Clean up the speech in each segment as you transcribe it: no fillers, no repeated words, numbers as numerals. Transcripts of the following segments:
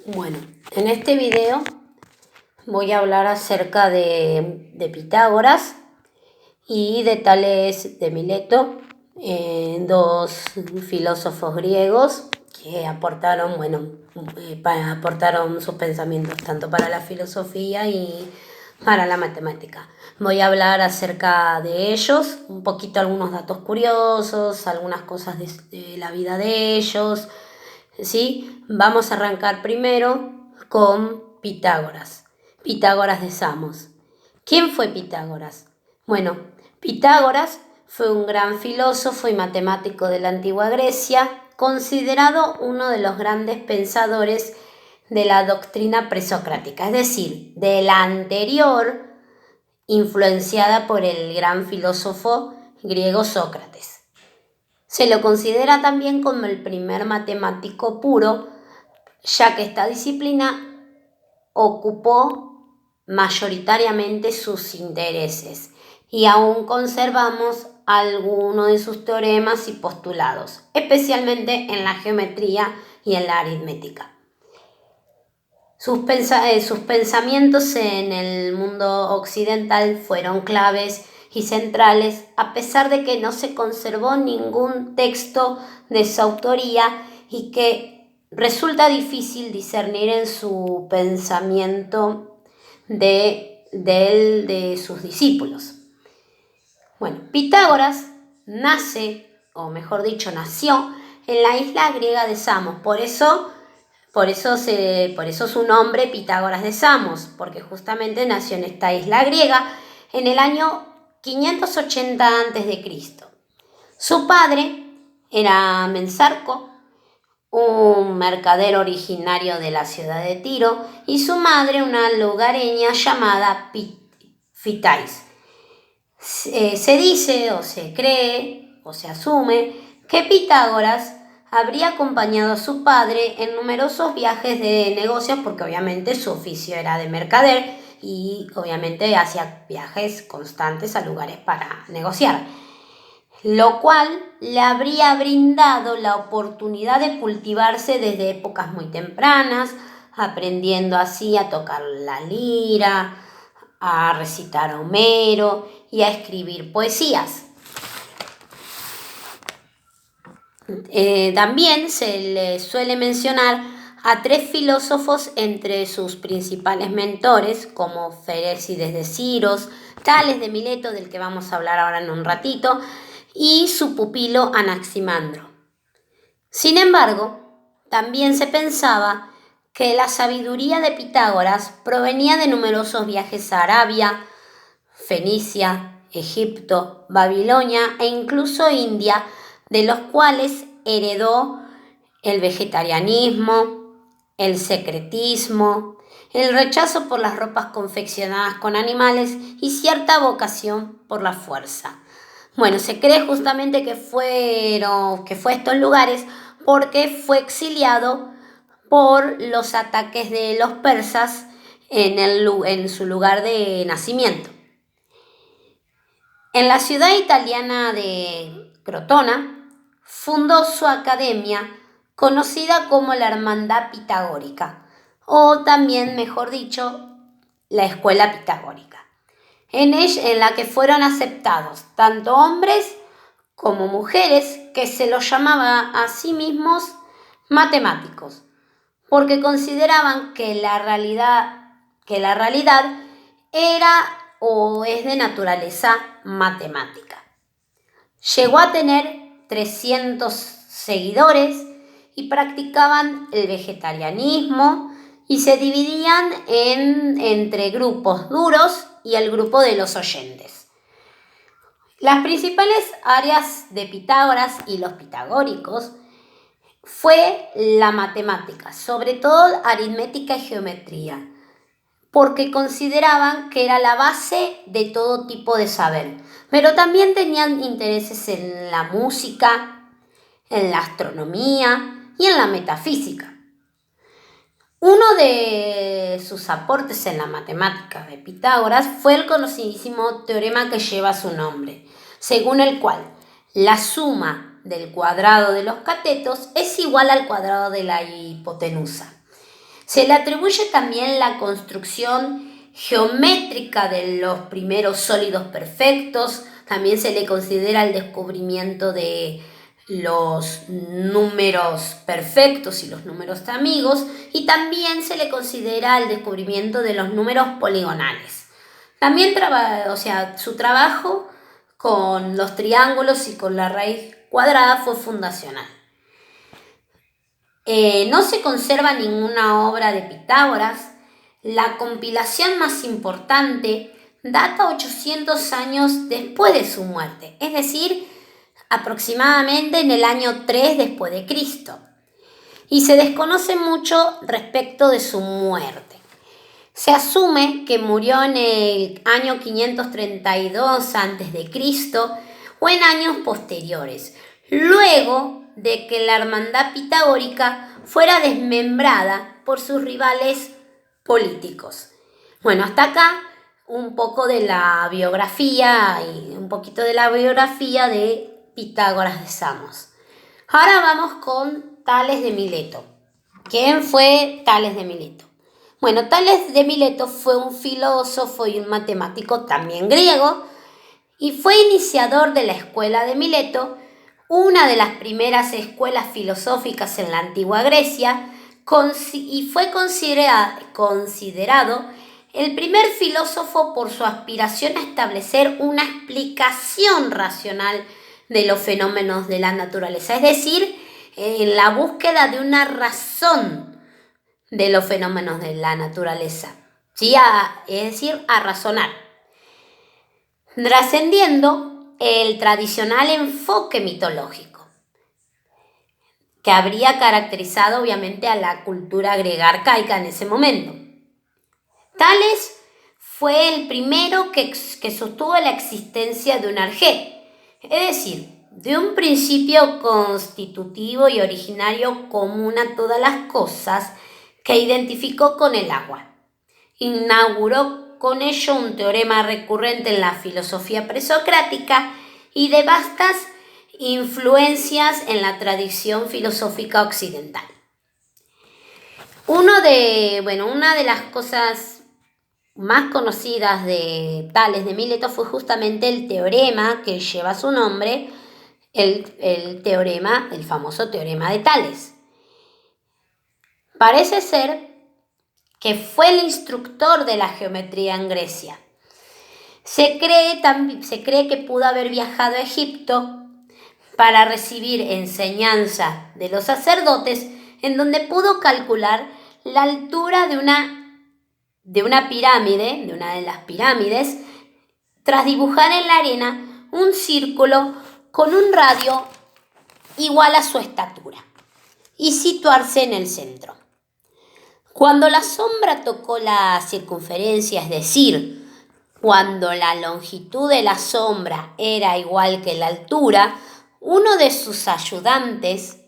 Bueno, en este video voy a hablar acerca de Pitágoras y de Tales de Mileto, dos filósofos griegos que aportaron, aportaron sus pensamientos tanto para la filosofía y para la matemática. Voy a hablar acerca de ellos, un poquito algunos datos curiosos, algunas cosas de la vida de ellos, ¿sí? Vamos a arrancar primero con Pitágoras. Pitágoras de Samos. ¿Quién fue Pitágoras? Bueno, Pitágoras fue un gran filósofo y matemático de la antigua Grecia, considerado uno de los grandes pensadores de la doctrina presocrática, es decir, de la anterior, influenciada por el gran filósofo griego Sócrates. Se lo considera también como el primer matemático puro, ya que esta disciplina ocupó mayoritariamente sus intereses y aún conservamos algunos de sus teoremas y postulados, especialmente en la geometría y en la aritmética. Sus pensamientos en el mundo occidental fueron claves y centrales, a pesar de que no se conservó ningún texto de su autoría y que resulta difícil discernir en su pensamiento de sus discípulos. Bueno, Pitágoras nació en la isla griega de Samos, por eso su nombre Pitágoras de Samos, porque justamente nació en esta isla griega en el año 580 a.C. Su padre era Mensarco, un mercader originario de la ciudad de Tiro, y su madre una lugareña llamada Fitais. Se dice o se cree o se asume que Pitágoras habría acompañado a su padre en numerosos viajes de negocios, porque obviamente su oficio era de mercader y obviamente hacía viajes constantes a lugares para negociar, lo cual le habría brindado la oportunidad de cultivarse desde épocas muy tempranas, aprendiendo así a tocar la lira, a recitar a Homero y a escribir poesías. También se le suele mencionar a tres filósofos entre sus principales mentores, como Ferécides de Siros, Tales de Mileto, del que vamos a hablar ahora en un ratito, y su pupilo Anaximandro. Sin embargo, también se pensaba que la sabiduría de Pitágoras provenía de numerosos viajes a Arabia, Fenicia, Egipto, Babilonia e incluso India, de los cuales heredó el vegetarianismo, el secretismo, el rechazo por las ropas confeccionadas con animales y cierta vocación por la fuerza. Bueno, se cree justamente que fue a estos lugares porque fue exiliado por los ataques de los persas en su lugar de nacimiento. En la ciudad italiana de Crotona fundó su academia, conocida como la Hermandad Pitagórica, o también, mejor dicho, la Escuela Pitagórica, en la que fueron aceptados tanto hombres como mujeres, que se los llamaba a sí mismos matemáticos, porque consideraban que la realidad era o es de naturaleza matemática. Llegó a tener 300 seguidores y practicaban el vegetarianismo y se dividían entre grupos duros y el grupo de los oyentes. Las principales áreas de Pitágoras y los pitagóricos fue la matemática, sobre todo aritmética y geometría, porque consideraban que era la base de todo tipo de saber, pero también tenían intereses en la música, en la astronomía y en la metafísica. Uno de sus aportes en la matemática de Pitágoras fue el conocidísimo teorema que lleva su nombre, según el cual la suma del cuadrado de los catetos es igual al cuadrado de la hipotenusa. Se le atribuye también la construcción geométrica de los primeros sólidos perfectos. También se le considera el descubrimiento de los números perfectos y los números amigos, y también se le considera el descubrimiento de los números poligonales. También su trabajo con los triángulos y con la raíz cuadrada fue fundacional. No se conserva ninguna obra de Pitágoras. La compilación más importante data 800 años después de su muerte, es decir, aproximadamente en el año 3 después de Cristo. Y se desconoce mucho respecto de su muerte. Se asume que murió en el año 532 a.C. o en años posteriores, luego de que la hermandad pitagórica fuera desmembrada por sus rivales políticos. Bueno, hasta acá un poco de la biografía y un poquito de la biografía de Pitágoras de Samos. Ahora vamos con Tales de Mileto. ¿Quién fue Tales de Mileto? Bueno, Tales de Mileto fue un filósofo y un matemático también griego y fue iniciador de la escuela de Mileto, una de las primeras escuelas filosóficas en la antigua Grecia, y fue considerado el primer filósofo por su aspiración a establecer una explicación racional de los fenómenos de la naturaleza, es decir, en la búsqueda de una razón de los fenómenos de la naturaleza, ¿sí? Es decir, a razonar, trascendiendo el tradicional enfoque mitológico que habría caracterizado obviamente a la cultura griega arcaica en ese momento. Tales fue el primero que sostuvo la existencia de un arjé, es decir, de un principio constitutivo y originario común a todas las cosas que identificó con el agua. Inauguró con ello un teorema recurrente en la filosofía presocrática y de vastas influencias en la tradición filosófica occidental. Una de las cosas más conocidas de Tales de Mileto fue justamente el teorema que lleva su nombre, el famoso teorema de Tales. Parece ser que fue el instructor de la geometría en Grecia. Se cree que pudo haber viajado a Egipto para recibir enseñanza de los sacerdotes, en donde pudo calcular la altura de una pirámide, de una de las pirámides, tras dibujar en la arena un círculo con un radio igual a su estatura y situarse en el centro. Cuando la sombra tocó la circunferencia, es decir, cuando la longitud de la sombra era igual que la altura, uno de sus ayudantes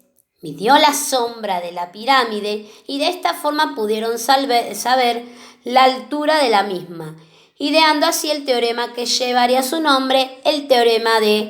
midió la sombra de la pirámide y de esta forma pudieron saber la altura de la misma, ideando así el teorema que llevaría su nombre, el teorema de